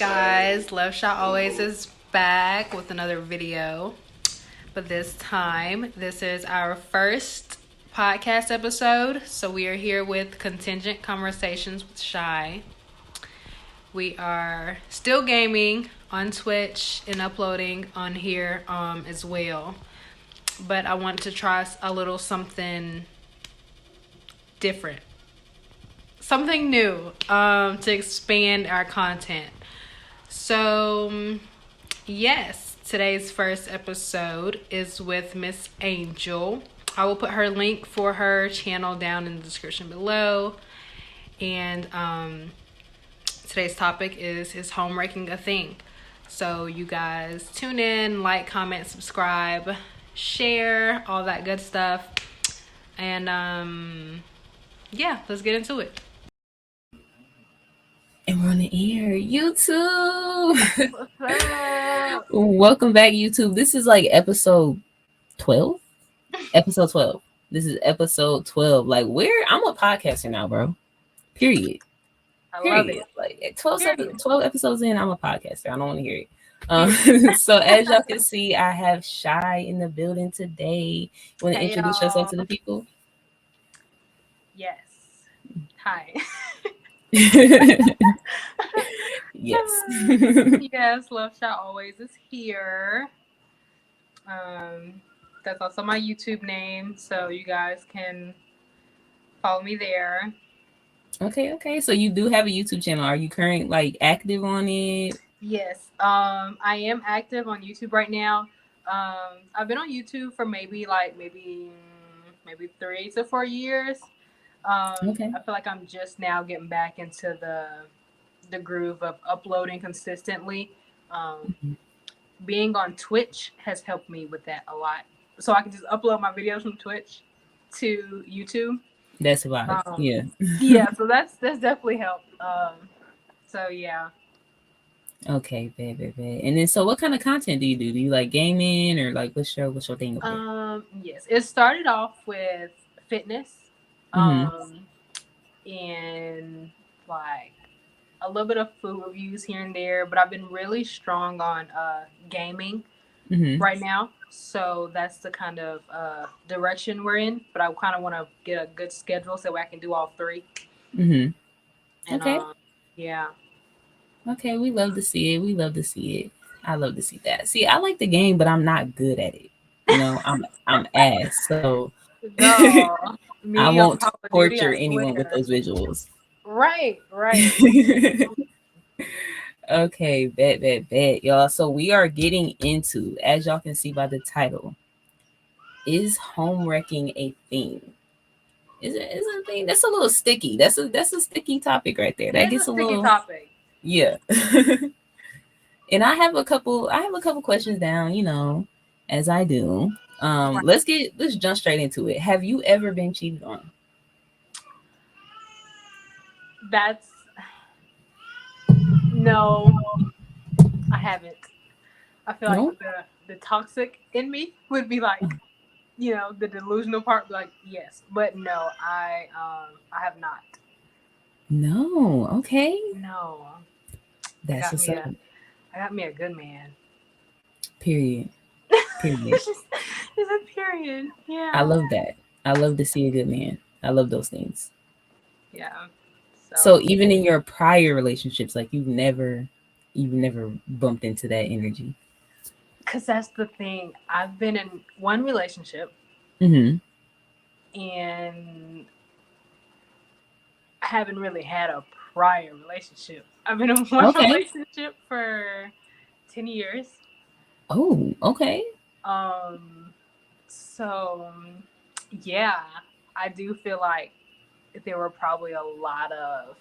guys? Love Shot Always is back with another video. But this time, this is our first podcast episode. So we are here with Contingent Conversations with Shy. We are still gaming on Twitch and uploading on here as well. But I want to try a little something different. Something new to expand our content. So, yes, today's first episode is with Miss Angel. I will put her link for her channel down in the description below. And today's topic is homewrecking a thing? So you guys tune in, like, comment, subscribe, share, all that good stuff. And yeah, let's get into it. And we're on the air. YouTube. Welcome back, YouTube. This is like episode 12. Episode 12. This is episode 12. Like, I'm a podcaster now, bro. Period. I love it. Like 12 episodes in, I'm a podcaster. I don't want to hear it. So as y'all can see, I have Shy in the building today. You want to introduce yourself to the people? Yes. Hi. Yes. Yes, Love Shot Always is here. That's also my YouTube name, so you guys can follow me there. Okay. So you do have a YouTube channel. Are you active on it? Yes. I am active on YouTube right now. I've been on YouTube for maybe 3 to 4 years. Okay. I feel like I'm just now getting back into the groove of uploading consistently. Being on Twitch has helped me with that a lot. So I can just upload my videos from Twitch to YouTube. That's about it. Yeah, so that's definitely helped. So yeah. Okay, bad. And then, so what kind of content do you do? Do you like gaming, or like what's your thing over there? Yes, it started off with fitness, and like a little bit of food reviews here and there, but I've been really strong on gaming right now. So that's the kind of direction we're in. But I kind of want to get a good schedule so I can do all three. And, okay. Yeah. Okay, we love to see it. I love to see that. See, I like the game, but I'm not good at it. You know, I'm ass. So no, I won't torture anyone with those visuals. Right. Okay, bet, y'all. So we are getting into, as y'all can see by the title, is homewrecking a thing? Is it a thing? That's a little sticky. That's a sticky topic right there. That gets a sticky little topic. Yeah. And I have a couple questions down, you know, as I do. Let's jump straight into it. Have you ever been cheated on? No, I haven't. I feel like the toxic in me would be like, you know, the delusional part, like, yes, but no, I have not. No. Okay. No. That's what's up. I got me a good man. Period. It's a period. Yeah. I love that. I love to see a good man. I love those things. Yeah. So even in your prior relationships, like you've never bumped into that energy. Because that's the thing. I've been in one relationship, and I haven't really had a prior relationship. I've been in one relationship for 10 years. Oh, okay. So yeah, I do feel like there were probably a lot of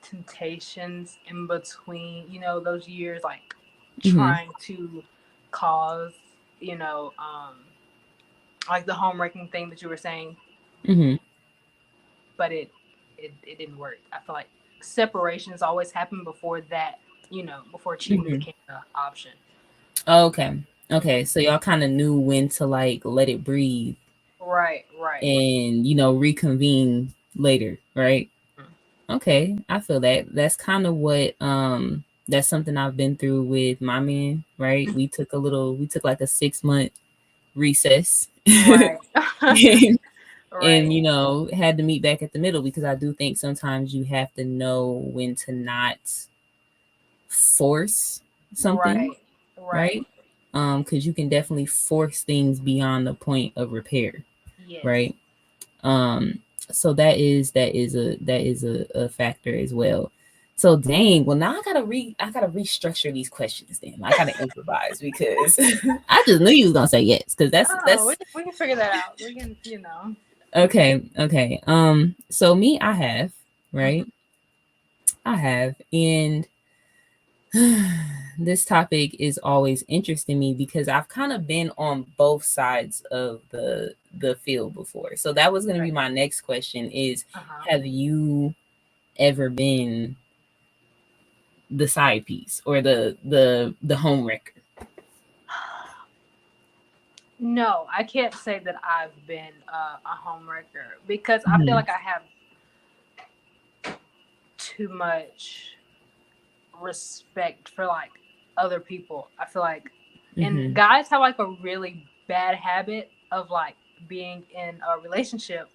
temptations in between, you know, those years, like trying to cause, you know, like the homewrecking thing that you were saying. But it didn't work. I feel like separations always happen before that, you know, before cheating became an option. Okay. So y'all kind of knew when to like let it breathe. Right. And, you know, reconvene later, right? Okay, I feel that. That's kind of what That's something I've been through with my man, right? We took like a 6 month recess. Right. and, Right. had to meet back at the middle, because I do think sometimes you have to know when to not force something, Right. Right. right? Because you can definitely force things beyond the point of repair, Yes. right? Um, so that is a factor as well. So dang, well now I gotta restructure these questions. Then I gotta improvise, because I just knew you was gonna say yes, because Oh, that's we can figure that out. We can, you know. okay. So me, I have, right, Mhm. I have, and this topic is always interesting me, because I've kind of been on both sides of the field before. So that was going to be Right. my next question: is Uh-huh. have you ever been the side piece, or the home wrecker? No, I can't say that I've been a homewrecker because I feel Mhm. like I have too much respect for like other people. I feel like, and Mhm. guys have like a really bad habit of like being in a relationship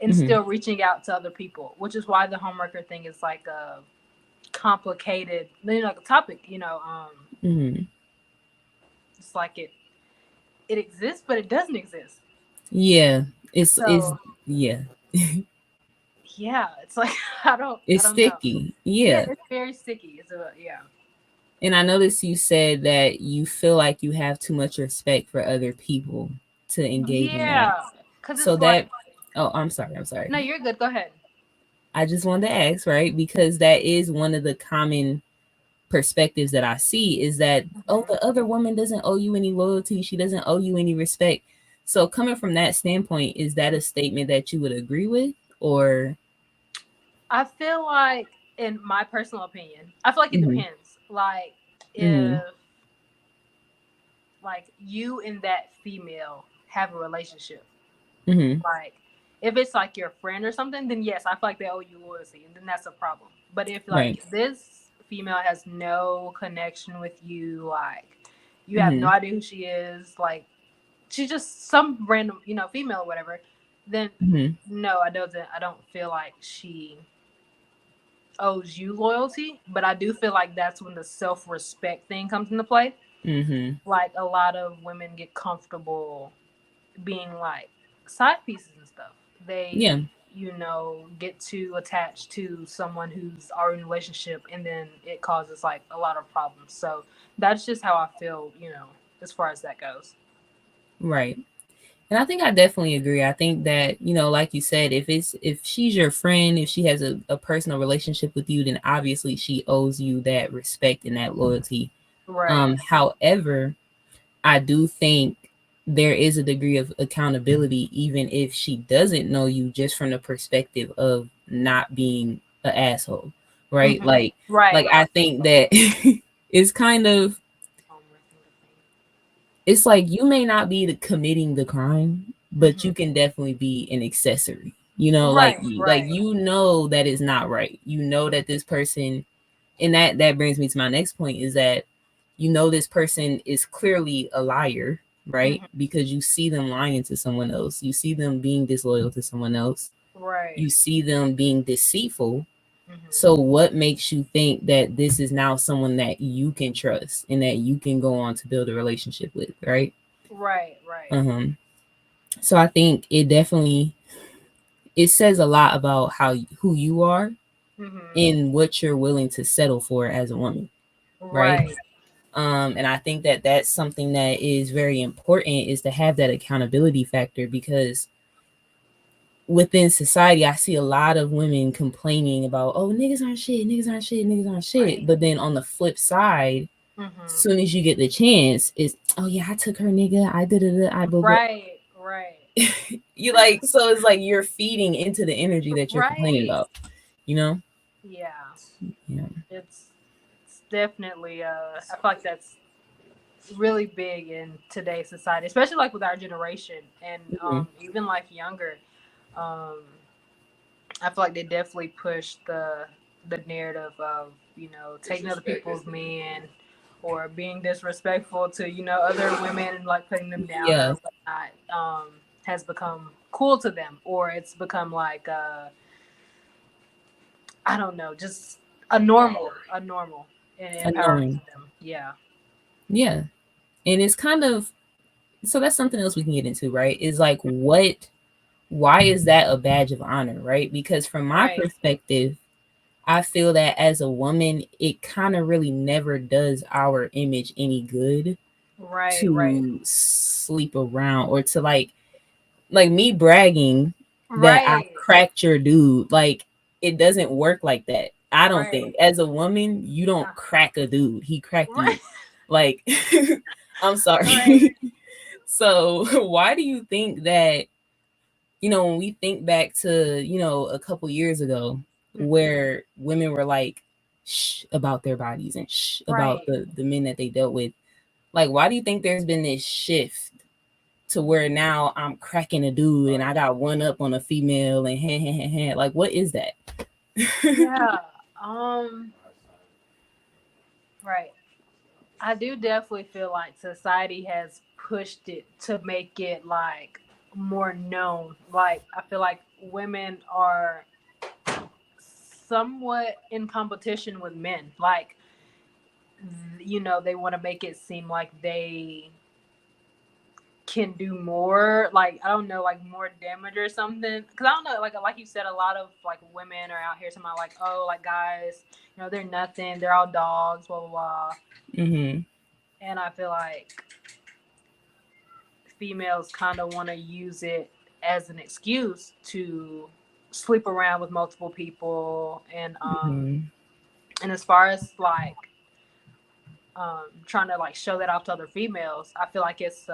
and Mhm. still reaching out to other people, which is why the homewrecker thing is like a complicated, like a topic. Mhm. It's like it exists, but it doesn't exist. Yeah. It's So yeah. yeah, it's like I It's don't know. sticky. Yeah, Yeah. it's very sticky. It's a yeah. And I noticed you said that you feel like you have too much respect for other people to engage in that. Yeah, because So it's like that, oh, I'm sorry. I'm sorry. no, you're good. Go ahead. I just wanted to ask, right? Because that is one of the common perspectives that I see, is that, oh, Hmm. the other woman doesn't owe you any loyalty. She doesn't owe you any respect. So, coming from that standpoint, is that a statement that you would agree with? Or, I feel like, in my personal opinion, I feel like it mm-hmm, depends. Like mm-hmm, if like you and that female have a relationship, mm-hmm, like if it's like your friend or something, then yes, I feel like they owe you loyalty, and then that's a problem. But if like right, this female has no connection with you, like you have no mm-hmm, idea who she is, like she's just some random, female or whatever, then mm-hmm, no, I don't feel like she owes you loyalty, but I do feel like that's when the self respect thing comes into play. mm-hmm, Like a lot of women get comfortable being like side pieces and stuff. yeah, They, get too attached to someone who's already in a relationship, and then it causes like a lot of problems. So that's just how I feel, as far as that goes. right. And I think I definitely agree. I think that, like you said, if she's your friend, if she has a personal relationship with you, then obviously she owes you that respect and that loyalty. Right. However, I do think there is a degree of accountability, even if she doesn't know you, just from the perspective of not being an asshole. Right? Hmm. Like Right. I think that it's kind of, it's like you may not be committing the crime, but you Hmm. can definitely be an accessory. Like Right. Right. that is not right. You know that this person, and that brings me to my next point, is that this person is clearly a liar, right? Hmm. Because you see them lying to someone else. You see them being disloyal to someone else. Right. You see them being deceitful. Hmm. So what makes you think that this is now someone that you can trust and that you can go on to build a relationship with, right? Right. Right. Um, so I think it says a lot about who you are Hmm. and what you're willing to settle for as a woman, right? Right. And I think that that's something that is very important, is to have that accountability factor, because within society, I see a lot of women complaining about, oh, niggas aren't shit, niggas aren't shit, niggas aren't shit. Right. But then on the flip side, Hmm. soon as you get the chance, is, oh yeah, I took her nigga, I did it, I blah blah. Right. Right. You like, so it's like you're feeding into the energy that you're complaining Right. about, you know? Yeah. Yeah. It's definitely I feel like that's really big in today's society, especially like with our generation and Mhm. even like younger. Um I feel like they definitely push the the narrative of, taking other people's men or being disrespectful to, other women and like putting them down Yeah, or whatnot, has become cool to them, or it's become like, I don't know, just a normal, and empowering annoying. them. Yeah. Yeah. And it's kind of, so that's something else we can get into, right? Is like, why is that a badge of honor, right? Because from my Right. perspective, I feel that as a woman, it kind of really never does our image any good Right. Right. to sleep around or to like me bragging that I Right. cracked your dude. Like, it doesn't work like that. I don't Right. think. As a woman, you don't Uh-huh. crack a dude. He cracked Right. you. Like, I'm Right. sorry. So, why do you think that, when we think back to, a couple years ago Mm-hmm. where women were like, shh about their bodies and shh about Right. the men that they dealt with, like, why do you think there's been this shift to where now I'm cracking a dude and I got one up on a female and like, what is that? Yeah. Um. Right. I do definitely feel like society has pushed it to make it like more known. Like I feel like women are somewhat in competition with men. Like they want to make it seem like they can do more, like I don't know, like more damage or something, because I don't know, like you said, a lot of like women are out here talking about like, oh, like guys, they're nothing, they're all dogs, blah blah blah. Mm-hmm. And I feel like females kind of want to use it as an excuse to sleep around with multiple people, Mm-hmm. and as far as like trying to like show that off to other females, I feel like it's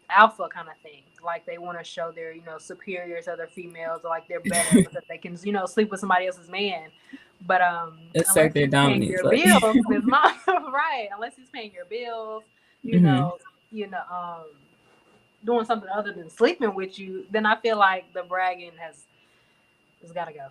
alpha kind of thing. Like they want to show their superiors to other females, or like they're better because they can sleep with somebody else's man. But unless Assert their he's paying dominance. your Like, bills, it's not right. Unless he's paying your bills, you mm-hmm. know, you know, um, doing something other than sleeping with you, then I feel like the bragging has got to go.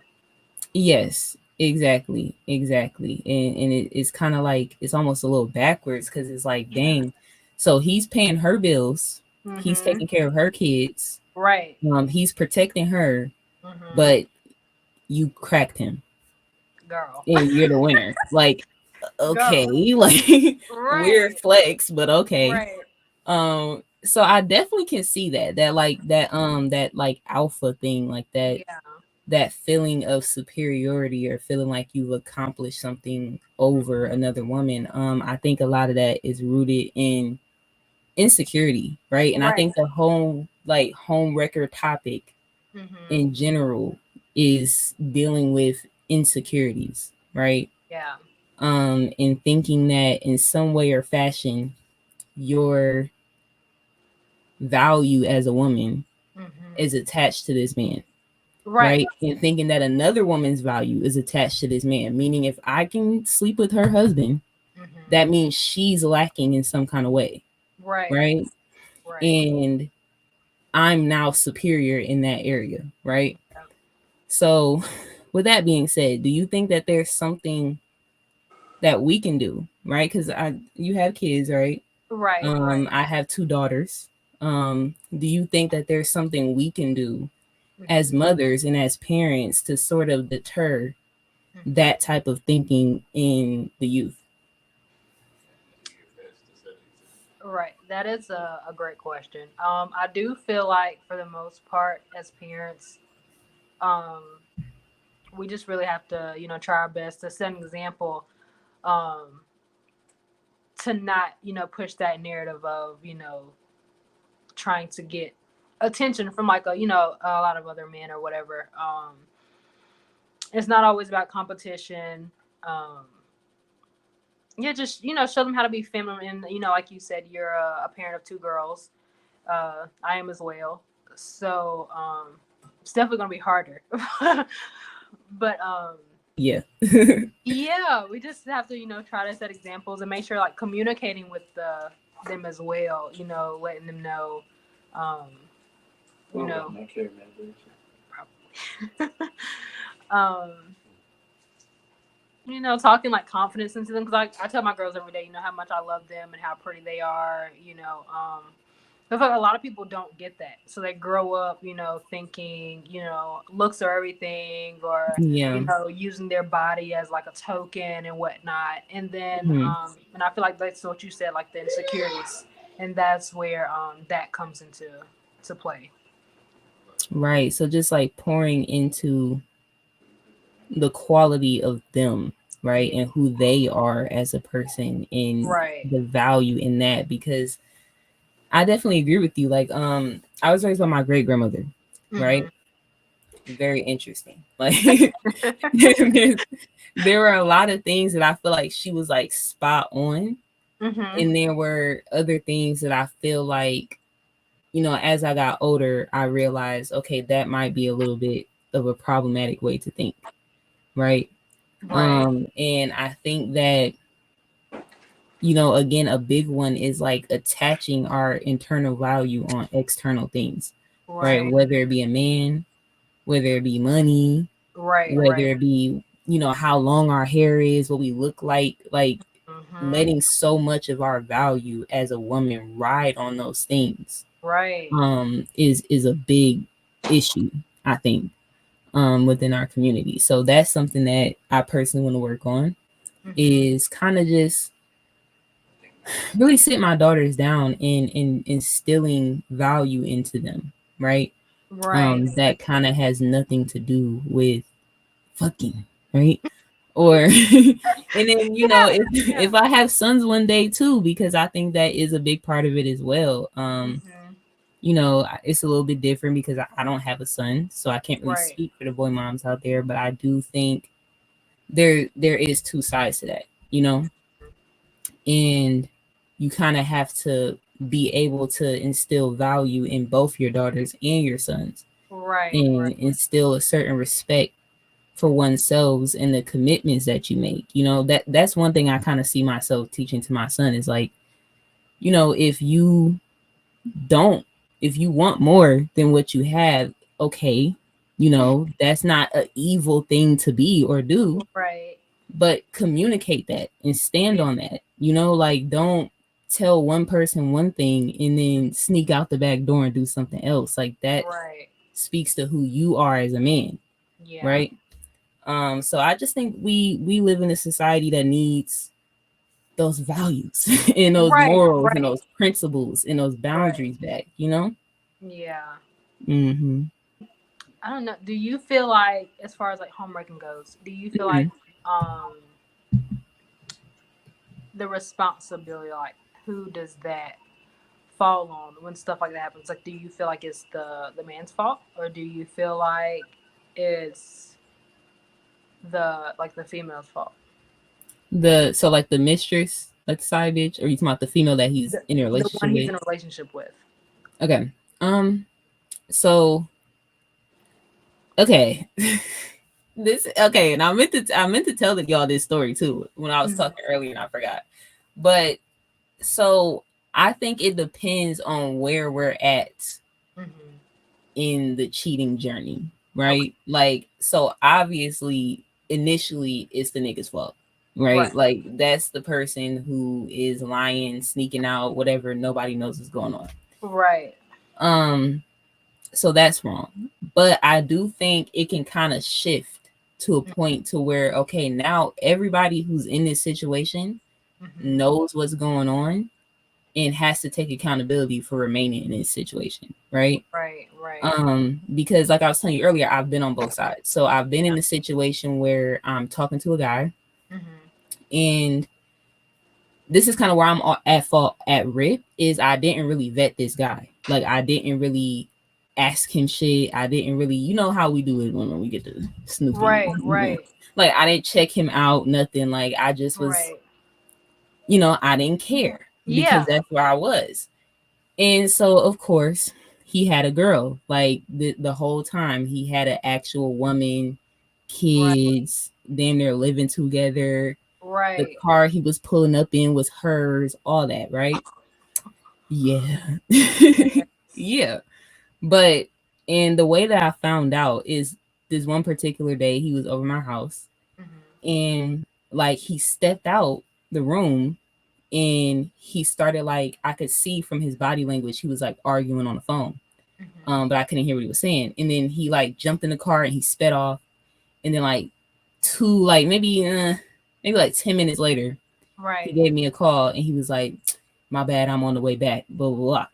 Yes, exactly, exactly. And it's kind of like it's almost a little backwards because it's like, Yeah. dang, so he's paying her bills, he's Mhm. taking care of her kids, Right. he's protecting her, Mhm. but you cracked him Girl. and you're the winner. Like, okay, Girl. like, weird Right. flex, but okay. Right. So I definitely can see that like alpha thing, like Yeah. that feeling of superiority or feeling like you've accomplished something over another woman. I think a lot of that is rooted in insecurity, right? And I Right. think the home wrecker topic Mhm. in general is dealing with insecurities, right? Yeah. And thinking that in some way or fashion your value as a woman Mhm. is attached to this man, Right. right? And thinking that another woman's value is attached to this man, meaning if I can sleep with her husband, Mhm. that means she's lacking in some kind of way, Right. right? Right. And I'm now superior in that area, right? Yep. So, with that being said, do you think that there's something that we can do, right? Because you have kids, right? Right. Right. I have two daughters. Do you think that there's something we can do as Mhm. mothers and as parents to sort of deter Mhm. that type of thinking in the youth? Right. That is a great question. I do feel like for the most part, as parents, um, we just really have to, try our best to set an example, um, to not, push that narrative of, trying to get attention from like a lot of other men or whatever. It's not always about competition. Um, yeah, just show them how to be feminine. Like you said, you're a parent of two girls. I am as well. So it's definitely gonna be harder. But Yeah. yeah, we just have to try to set examples and make sure like communicating with them as well. Letting them know. Um, you know, probably. um, talking like confidence into them. Because I tell my girls every day, how much I love them and how pretty they are. I feel like a lot of people don't get that. So they grow up, thinking, looks are everything, or, Yeah. using their body as like a token and whatnot. And then, Mhm. and I feel like that's what you said, like the insecurities. And that's where that comes into to play. Right. So just like pouring into the quality of them, right? Yeah. And who they are as a person and Right. the value in that, because I definitely agree with you. Like, I was raised by my great grandmother, Mm-hmm. right? Very interesting. Like, there were a lot of things that I feel like she was like spot on. Mm-hmm. And there were other things that I feel like, as I got older, I realized, okay, that might be a little bit of a problematic way to think, right? Right. And I think that, again, a big one is like attaching our internal value on external things, right? Right. Whether it be a man, whether it be money, Right. whether Right. it be, how long our hair is, what we look like Mm-hmm. letting so much of our value as a woman ride on those things Right. is a big issue, I think, within our community. So that's something that I personally want to work on, Mm-hmm. is kind of just really sit my daughters down and instilling value into them, right? Right. That kind of has nothing to do with fucking, right? Or and then Yeah. Yeah. if I have sons one day too, because I think that is a big part of it as well. Mm-hmm. It's a little bit different because I don't have a son, so I can't really Right. speak for the boy moms out there, but I do think there is two sides to that, and you kind of have to be able to instill value in both your daughters and your sons, Right. Right. and instill a certain respect for oneself and the commitments that you make. That's one thing I kind of see myself teaching to my son is like, if you don't, if you want more than what you have, okay, that's not an evil thing to be or do, Right. but communicate that and stand Yeah. on that. Like, don't tell one person one thing and then sneak out the back door and do something else. Like, that Right. speaks to who you are as a man, Yeah. right? So I just think we live in a society that needs those values and those Right. morals and Right. those principles and those Right. boundaries back. Yeah. Mm-hmm. I don't know. Do you feel like, as far as like homewrecking goes, do you feel like Mm-hmm. um the responsibility, like who does that fall on when stuff like that happens? Like, do you feel like it's the man's fault, or do you feel like it's the female's fault? So like the mistress, like the side bitch, or you talking about the female that he's in a The one relationship he's with? in a relationship with. Okay. So okay. And I meant to tell y'all this story too when I was Mm-hmm. talking earlier and I forgot. But so I think it depends on where we're at Mm-hmm. in the cheating journey, Okay. right? Like, so obviously, initially, it's the nigga's fault, right? Right. Like, that's the person who is lying, sneaking out, whatever. Nobody knows what's going on. Right. Um, so that's wrong. But I do think it can kind of shift to a point to where, okay, now everybody who's in this situation Mm-hmm. knows what's going on and has to take accountability for remaining in this situation, right? Right. Right. Because like I was telling you earlier, I've been on both sides. So I've been Yeah. in a situation where I'm talking to a guy, Mm-hmm. and this is kind of where I'm at fault at rip is I didn't really vet this guy. Like, I didn't really ask him shit. I didn't really, how we do it when we get to snooping. Right. Right. Like, I didn't check him out, nothing. Like, I just was, Right. I didn't care because Yeah. that's where I was. And so, of course, he had a girl. Like, the whole time, he had an actual woman, Right. kids, then they're living together. The Right. car he was pulling up in was hers, all that, right? Yeah. Yes. Yeah. But, and the way that I found out is this one particular day he was over my house, Mm-hmm. and Like he stepped out the room and he started, like, I could see from his body language he was like arguing on the phone. But I couldn't hear what he was saying. And then he like jumped in the car and he sped off. And then like maybe like 10 minutes later, he Right. gave me a call and he was like, "My bad, I'm on the way back." Blah blah blah.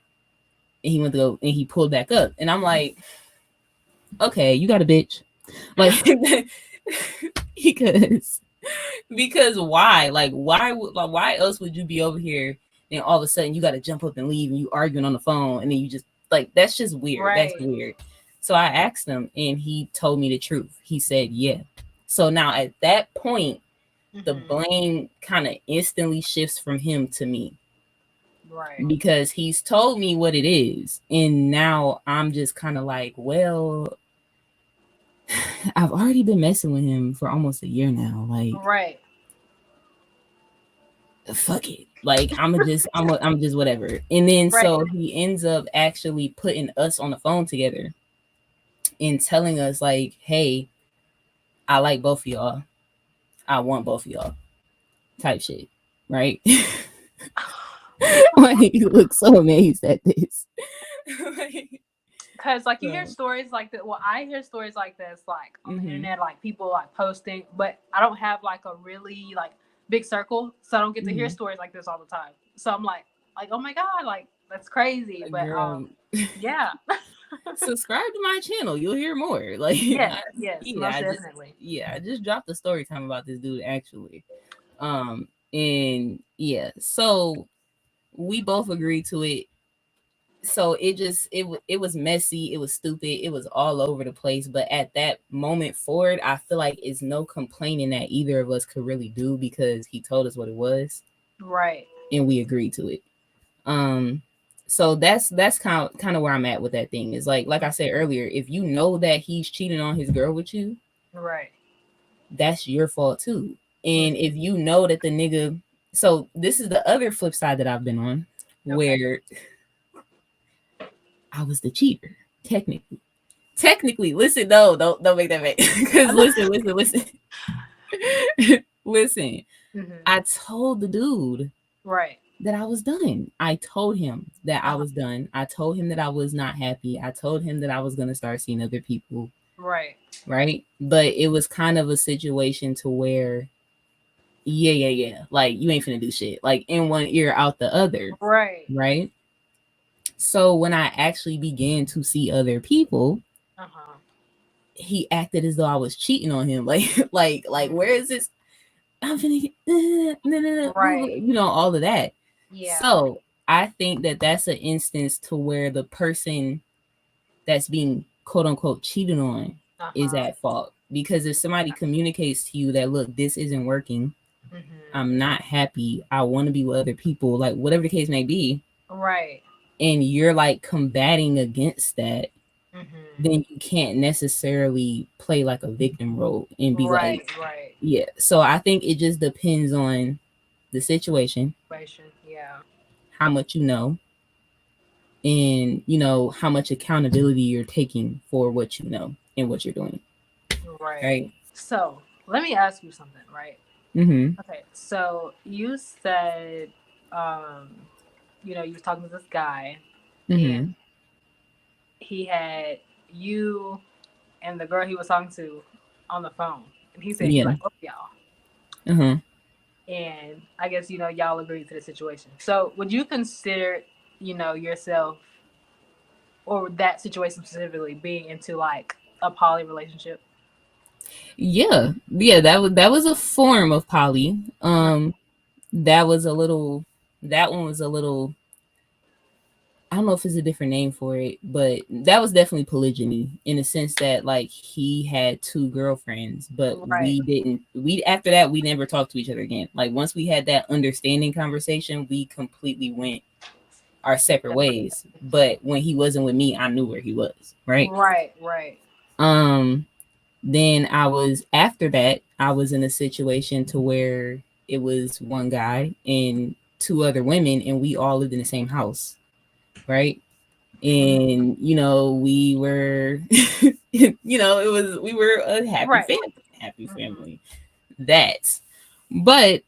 And he went to go and he pulled back up. And I'm like, okay, you got a bitch. Like because why? Like why else would you be over here and all of a sudden you got to jump up and leave and you arguing on the phone and then you just like that's just weird. That's Right. weird. So I asked him and he told me the truth. He said, "Yeah." So now at that point, the blame kind of instantly shifts from him to me Right. because he's told me what it is. And now I'm just kind of like, well, I've already been messing with him for almost a year now. Like, Right. fuck it. Like, I'm just whatever. And then Right. so he ends up actually putting us on the phone together and telling us, like, hey, I like both of y'all. I want both of y'all type shit. Right? Like, you look so amazed at this. Like, Because like you hear so, stories like that. Well, I hear stories like this, like on the mm-hmm, internet, like people like posting, but I don't have like a really like big circle, so I don't get to hear mm-hmm. stories like this all the time. So I'm like, oh my god, like that's crazy. But Girl, yeah, subscribe to my channel. You'll hear more. Like, yes, yes, yeah, most definitely. I just dropped a story time about this dude actually. And yeah, so we both agreed to it. So it was messy, it was stupid, it was all over the place. But at that moment forward, I feel like it's no complaining that either of us could really do because he told us what it was Right, and we agreed to it. Um, so that's kind of where I'm at with that thing. Is like I said earlier, if you know that he's cheating on his girl with you, right, that's your fault too. mm, And if you know that the nigga, so this is the other flip side that I've been on, okay, where I was the cheater, technically. Technically, listen, no, don't make that make because listen. Listen, I told the dude right, that I was done. I told him that I uh-huh. was done. I told him that I was not happy. I told him that I was gonna start seeing other people, Right, right? But it was kind of a situation to where, yeah. Like you ain't finna do shit. Like in one ear, out the other, right, right? So when I actually began to see other people, uh-huh. he acted as though I was cheating on him. Like, where is this? I'm finna get, no, Right, you know, all of that. yeah, So I think that that's an instance to where the person that's being quote unquote cheated on is uh-huh. at fault. Because if somebody communicates to you that, look, this isn't working, I'm not happy, I want to be with other people, like whatever the case may be, Right, and you're like combating against that, mm-hmm. then you can't necessarily play like a victim role and be like, Right, right. yeah. So I think it just depends on the situation, Situation, yeah. how much you know, and you know how much accountability you're taking for what you know and what you're doing, Right. right? So let me ask you something, right? Mm-hmm. Okay. So you said, um, you was talking to this guy, and Mm-hmm. he had you and the girl he was talking to on the phone, and he said he Yeah. like both y'all, Uh-huh. and I guess y'all agreed to the situation. So would you consider, yourself or that situation specifically being into like a poly relationship? Yeah, that was a form of poly. That was a little, that one was a little, I don't know if it's a different name for it, but that was definitely polygyny in the sense that like he had two girlfriends, but Right. we after that we never talked to each other again. Like once we had that understanding conversation, we completely went our separate ways. But when he wasn't with me, I knew where he was, right? Right, right. Um then after that, I was in a situation to where it was one guy and two other women and we all lived in the same house, right? And we were it was we were a Right. happy Mm-hmm. family. That But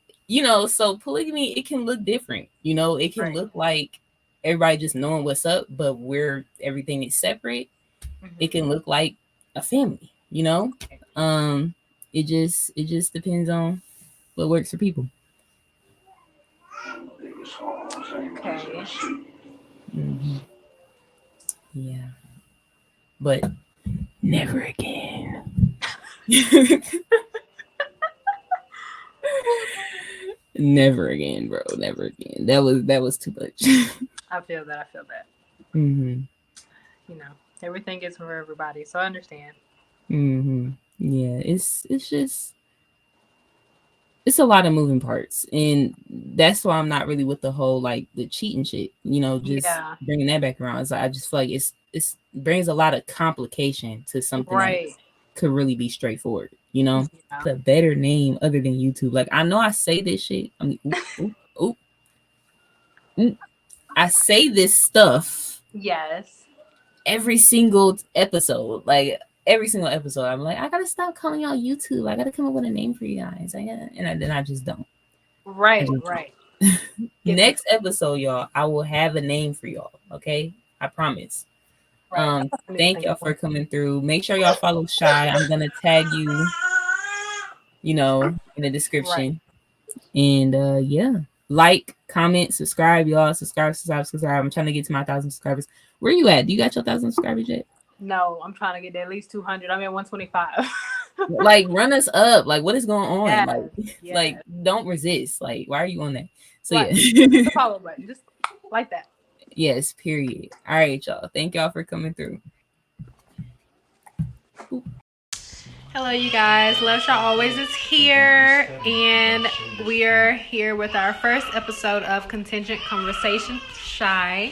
so polygamy, it can look different. It can Right. look like everybody just knowing what's up, but where everything is separate. It can look like a family. It just depends on what works for people. Okay. Hmm. Yeah, but never again. Never again, bro. Never again. That was too much. I feel that. I feel that. Hmm. You know, everything is for everybody, so I understand. Hmm. Yeah, it's just it's a lot of moving parts, and that's why I'm not really with the whole like the cheating shit. Just Yeah. bringing that back around. I just feel like it's brings a lot of complication to something that Right. could really be straightforward. Yeah. The better name other than YouTube. Like I know I say this shit. I mean, oop, oop, oop, oop. I say this stuff Yes. every single episode. Like every single episode, I'm like, I gotta stop calling y'all YouTube. I gotta come up with a name for you guys. Then I just don't. I Right. just don't. Right. Get that. Next episode, y'all, I will have a name for y'all. Okay, I promise. Right. I need to Thank think y'all of for one. coming through. Make sure y'all follow Shy. I'm gonna tag you, in the Right. description. And yeah, like, comment, subscribe, y'all. Subscribe. I'm trying to get to my 1,000 subscribers. Where you at? Do you got your 1,000 subscribers yet? No, I'm trying to get at least 200. I'm at 125. Like, run us up. Like, what is going on? Yes. Like, Yes. don't resist. Like, why are you on that? So Right. yeah. Hit the follow button. Just like that. Yes, period. All right, y'all. Thank y'all for coming through. Hello, you guys. Love Shall Always is here, and we are here with our first episode of Contingent Conversation. Shy.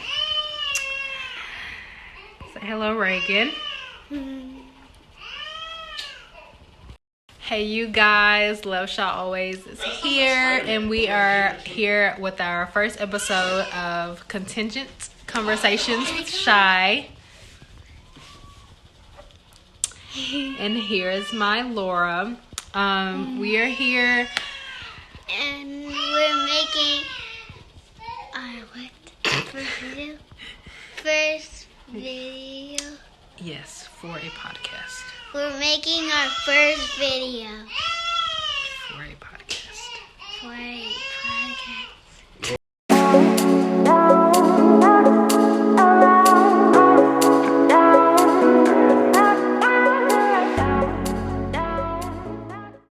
Say hello, Reagan. Hey, you guys. Love Shall Always is here, and we are here with our first episode of Contingent Conversations with Shy. And here is my Laura. We are here, and we're making our first video. yes, for a podcast. We're making our first video.